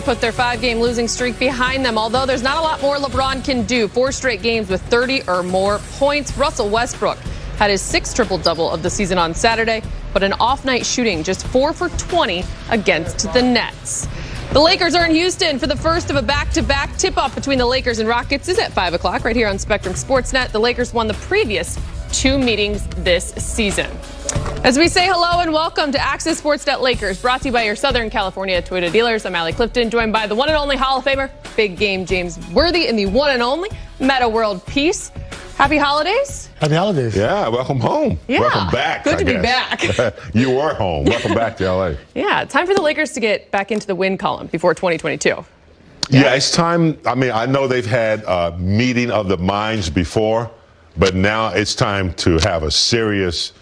Put their 5-game losing streak behind them, although there's not a lot more LeBron can do. 4 straight games with 30 or more points. Russell Westbrook had his 6th triple-double of the season on Saturday, but an off-night shooting just 4 for 20 against the Nets. The Lakers are in Houston for the first of a back-to-back. Tip-off between the Lakers and Rockets is at 5 o'clock right here on Spectrum Sportsnet. The Lakers won the previous 2 meetings this season. As we say hello and welcome to Access Sportsnet Lakers, brought to you by your Southern California Toyota dealers. I'm Allie Clifton, joined by the one and only Hall of Famer, Big Game James Worthy, and the one and only Metta World Peace. Happy holidays. Happy holidays. Yeah, welcome home. Yeah, welcome back. Good to be back. You were home. Welcome back to LA. Yeah, time for the Lakers to get back into the win column before 2022. Yeah, it's time. I mean, I know they've had a meeting of the minds before, but now it's time to have a serious,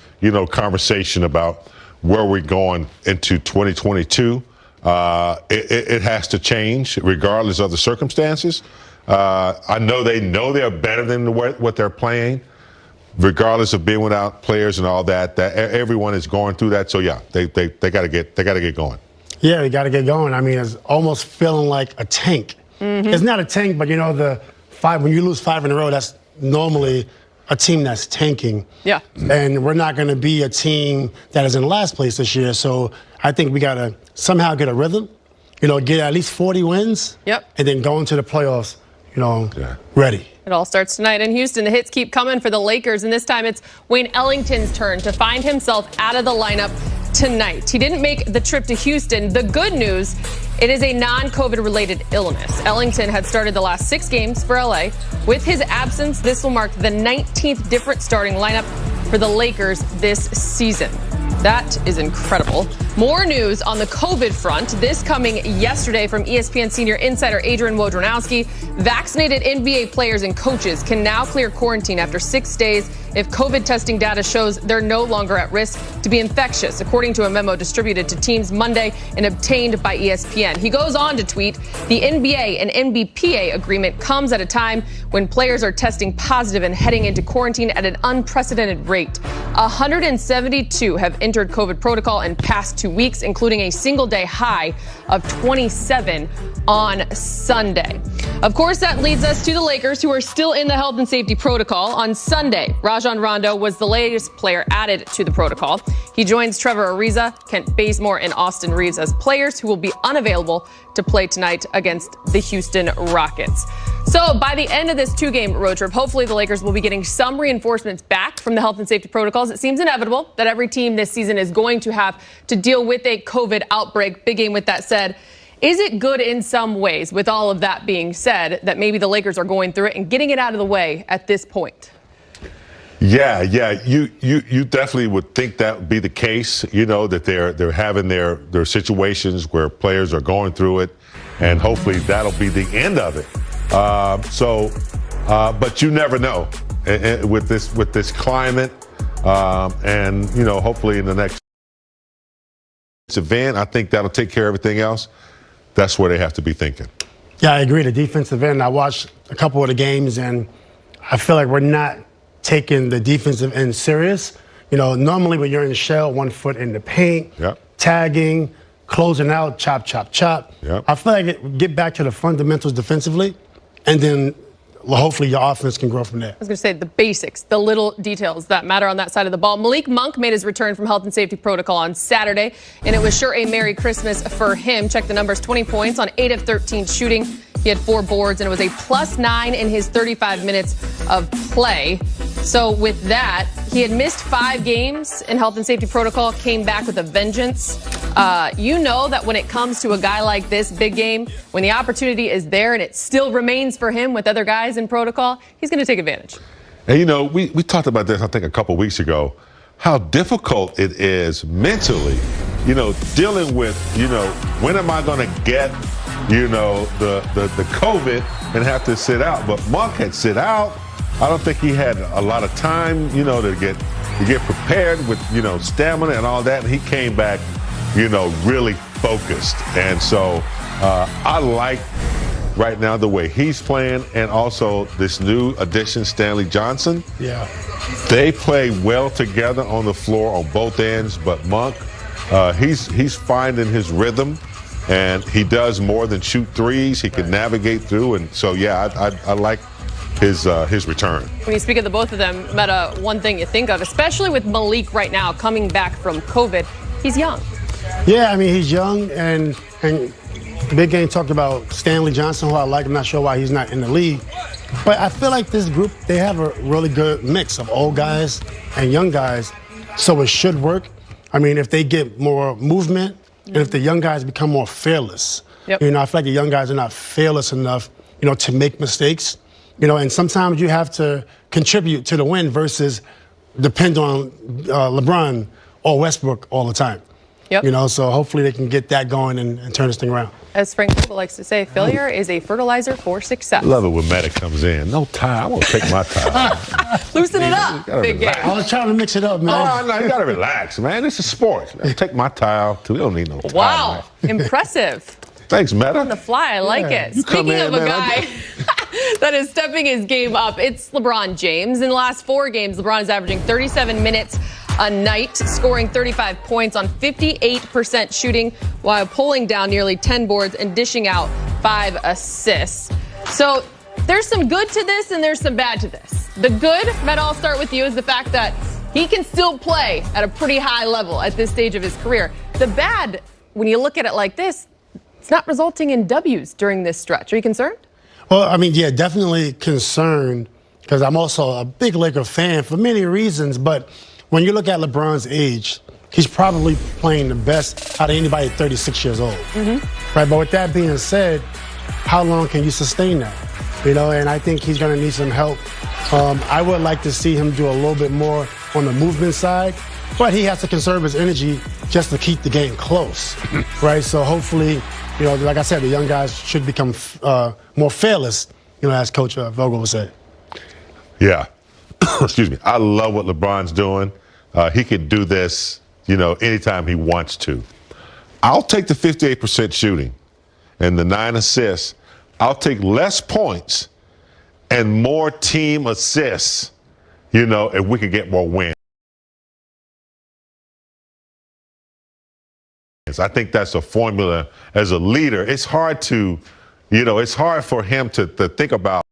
conversation about where we're going into 2022. It has to change regardless of the circumstances. I know they're better than what they're playing, regardless of being without players and all that. That everyone is going through that. So yeah, they got to get going. Yeah, they got to get going. I mean, it's almost feeling like a tank. Mm-hmm. It's not a tank, but when you lose 5 in a row, that's normally a team that's tanking. Yeah. And we're not going to be a team that is in last place this year. So I think we got to somehow get a rhythm. Get at least 40 wins. Yep. And then go into the playoffs. Ready. It all starts tonight in Houston. The hits keep coming for the Lakers, and this time it's Wayne Ellington's turn to find himself out of the lineup tonight. He didn't make the trip to Houston. The good news, it is a non-COVID related illness. Ellington had started the last 6 games for LA. With his absence, this will mark the 19th different starting lineup for the Lakers this season. That is incredible. More news on the COVID front. This coming yesterday from ESPN senior insider Adrian Wojnarowski. Vaccinated NBA players and coaches can now clear quarantine after 6 days if COVID testing data shows they're no longer at risk to be infectious, according to a memo distributed to teams Monday and obtained by ESPN. He goes on to tweet, the NBA and NBPA agreement comes at a time when players are testing positive and heading into quarantine at an unprecedented rate. 172 have entered COVID protocol in past 2 weeks, including a single-day high of 27 on Sunday. Of course, that leads us to the Lakers, who are still in the health and safety protocol. On Sunday, Rajon Rondo was the latest player added to the protocol. He joins Trevor Ariza, Kent Bazemore, and Austin Reeves as players who will be unavailable to play tonight against the Houston Rockets. So by the end of this 2-game road trip, hopefully the Lakers will be getting some reinforcements back from the health and safety protocols. It seems inevitable that every team this season is going to have to deal with a COVID outbreak. Big Game, with that said, is it good in some ways, with all of that being said, that maybe the Lakers are going through it and getting it out of the way at this point? Yeah. You definitely would think that would be the case, that they're having their situations where players are going through it, and hopefully that'll be the end of it. But you never know with this climate, and hopefully in the next event, I think that'll take care of everything else. That's where they have to be thinking. Yeah, I agree. The defensive end, I watched a couple of the games, and I feel like we're not taking the defensive end serious. Normally when you're in the shell, 1 foot in the paint, tagging, closing out, chop. Yep. I feel like get back to the fundamentals defensively, and then hopefully your offense can grow from there. I was going to say the basics, the little details that matter on that side of the ball. Malik Monk made his return from health and safety protocol on Saturday, and it was sure a Merry Christmas for him. Check the numbers, 20 points on 8 of 13 shooting. He had 4 boards, and it was a +9 in his 35 minutes of play. So with that, he had missed 5 games in health and safety protocol, came back with a vengeance. That when it comes to a guy like this, Big Game, when the opportunity is there and it still remains for him with other guys in protocol, he's going to take advantage. And, we talked about this, I think, a couple weeks ago, how difficult it is mentally, dealing with, when am I going to get, the COVID and have to sit out. But Monk had sit out. I don't think he had a lot of time, to get prepared with, stamina and all that. And he came back, really focused. And so I like right now the way he's playing, and also this new addition, Stanley Johnson. Yeah. They play well together on the floor on both ends, but Monk, he's finding his rhythm. and he does more than shoot threes. He can navigate through, and so I like his return. When you speak of the both of them, Meta, one thing you think of, especially with Malik right now coming back from COVID, he's young. Yeah, I mean, he's young, and Big Game talked about Stanley Johnson, who I like. I'm not sure why he's not in the league. But I feel like this group, they have a really good mix of old guys and young guys, so it should work. I mean, if they get more movement, and if the young guys become more fearless. Yep. I feel like the young guys are not fearless enough, to make mistakes. And sometimes you have to contribute to the win versus depend on LeBron or Westbrook all the time. Yep. So hopefully they can get that going and turn this thing around. As Frank Vogel likes to say, failure is a fertilizer for success. Love it when Meta comes in. No tie. I want to take my tie. Loosen it up, Big Game. I was trying to mix it up, man. Oh, no, you got to relax, man. This is sports. Take my tie out, too. We don't need no tie. Wow, impressive. Thanks, Meta. On the fly, I like it. You come Speaking in, of a man, guy that is stepping his game up, it's LeBron James. In the last 4 games, LeBron is averaging 37 minutes a night, scoring 35 points on 58% shooting while pulling down nearly 10 boards and dishing out 5 assists. So there's some good to this and there's some bad to this. The good, Matt, I'll start with you, is the fact that he can still play at a pretty high level at this stage of his career. The bad, when you look at it like this, it's not resulting in W's during this stretch. Are you concerned? Well, I mean, yeah, definitely concerned because I'm also a big Laker fan for many reasons, but when you look at LeBron's age, he's probably playing the best out of anybody at 36 years old. Mm-hmm. Right? But with that being said, how long can you sustain that? And I think he's going to need some help. I would like to see him do a little bit more on the movement side, but he has to conserve his energy just to keep the game close. Right? So hopefully, like I said, the young guys should become more fearless, as Coach Vogel would say. Yeah. Excuse me. I love what LeBron's doing. He can do this, anytime he wants to. I'll take the 58% shooting and the 9 assists. I'll take less points and more team assists, if we could get more wins. I think that's a formula as a leader. It's hard to, it's hard for him to think about,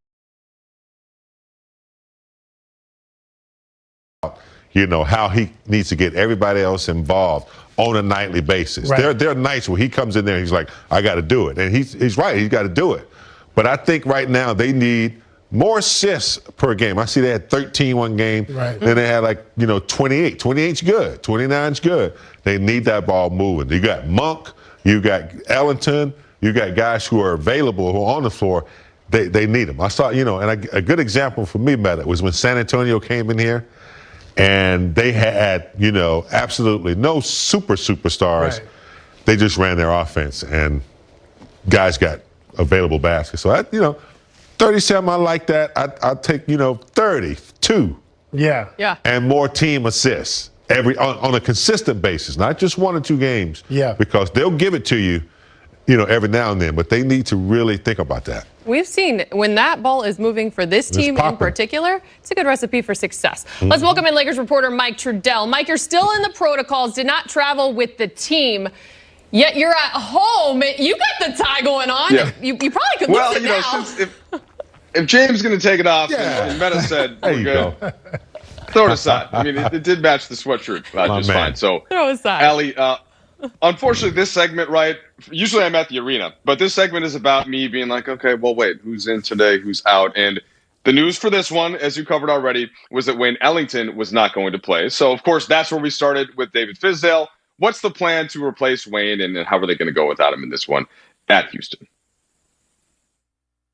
how he needs to get everybody else involved on a nightly basis. Right. There are nights where he comes in there and he's like, I got to do it. And he's right. He's got to do it. But I think right now they need more assists per game. I see they had 13 one game. Right. Then they had 28. 28's good. 29's good. They need that ball moving. You got Monk. You got Ellington. You got guys who are available, who are on the floor. They need them. I saw, and a good example for me, Meta, was when San Antonio came in here and they had, absolutely no superstars. Right. They just ran their offense and guys got available baskets. So, 37, I like that. I'll take, 32. Yeah. And more team assists on a consistent basis, not just 1 or 2 games. Yeah. Because they'll give it to you, every now and then, but they need to really think about that. We've seen when that ball is moving for this team in particular, it's a good recipe for success. Mm-hmm. Let's welcome in Lakers reporter Mike Trudell. Mike, you're still in the protocols, did not travel with the team, yet you're at home. You got the tie going on. Yeah. You probably could lose it now. Since if James is going to take it off, and Meta said we're good, go. throw it aside. I mean, it did match the sweatshirt just fine. So, throw it aside. Allie, unfortunately, this segment, usually I'm at the arena, but this segment is about me being like, okay, well, wait, who's in today, who's out? And the news for this one, as you covered already, was that Wayne Ellington was not going to play. So, of course, that's where we started with David Fizdale. What's the plan to replace Wayne, and how are they going to go without him in this one at Houston?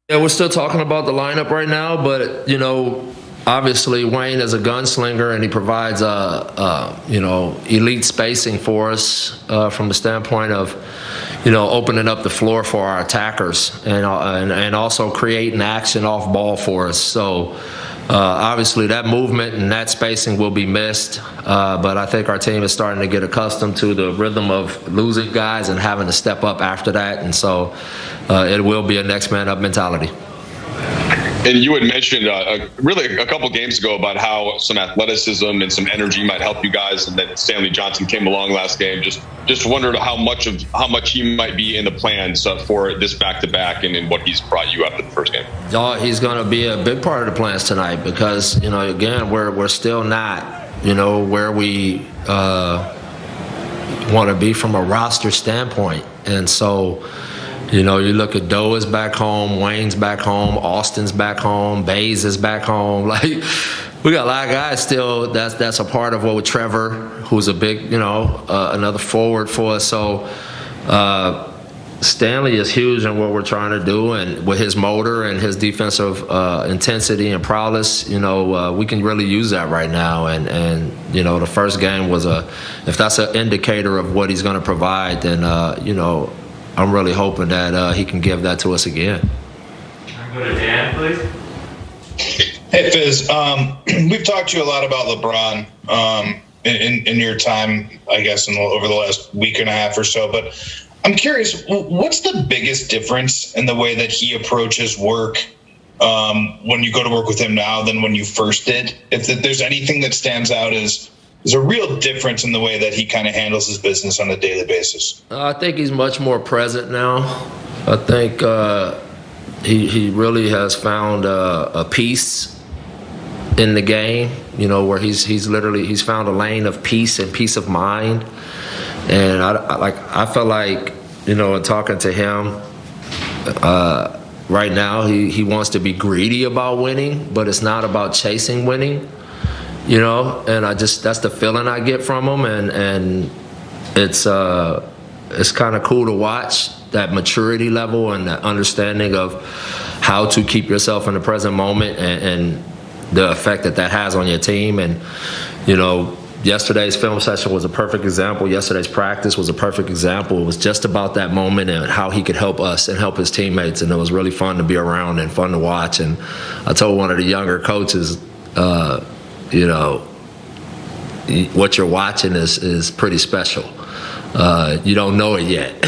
Yeah, we're still talking about the lineup right now, but, obviously Wayne is a gunslinger and he provides elite spacing for us from the standpoint of, opening up the floor for our attackers and also creating action off ball for us. So obviously that movement and that spacing will be missed, but I think our team is starting to get accustomed to the rhythm of losing guys and having to step up after that, and so it will be a next man up mentality. And you had mentioned really a couple games ago about how some athleticism and some energy might help you guys, and then Stanley Johnson came along last game. Just wondered how much he might be in the plans for this back-to-back and what he's brought you after the first game. Oh, he's going to be a big part of the plans tonight because again we're still not where we want to be from a roster standpoint, and so. You look at Doe is back home, Wayne's back home, Austin's back home, Bays is back home. Like, we got a lot of guys still. That's a part of what with Trevor, who's a big, another forward for us. So Stanley is huge in what we're trying to do, and with his motor and his defensive intensity and prowess, we can really use that right now. And the first game was if that's an indicator of what he's going to provide, then I'm really hoping that he can give that to us again. Can I go to Dan, please? Hey, Fizz. We've talked to you a lot about LeBron in your time, I guess, over the last week and a half or so. But I'm curious, what's the biggest difference in the way that he approaches work when you go to work with him now than when you first did? If there's anything that stands out as there's a real difference in the way that he kind of handles his business on a daily basis. I think he's much more present now. I think he really has found a peace in the game, where he's found a lane of peace and peace of mind. And I feel like, in talking to him, right now he wants to be greedy about winning, but it's not about chasing winning. And that's the feeling I get from him, and it's kind of cool to watch that maturity level and that understanding of how to keep yourself in the present moment and the effect that has on your team. And yesterday's film session was a perfect example. Yesterday's practice was a perfect example. It was just about that moment and how he could help us and help his teammates, and it was really fun to be around and fun to watch. And I told one of the younger coaches, what you're watching is pretty special. You don't know it yet,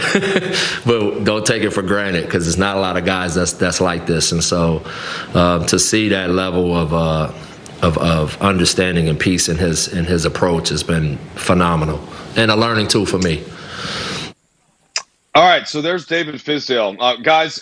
but don't take it for granted because there's not a lot of guys that's like this. And so to see that level of understanding and peace in his approach has been phenomenal and a learning tool for me. All right, so there's David Fizdale. Guys,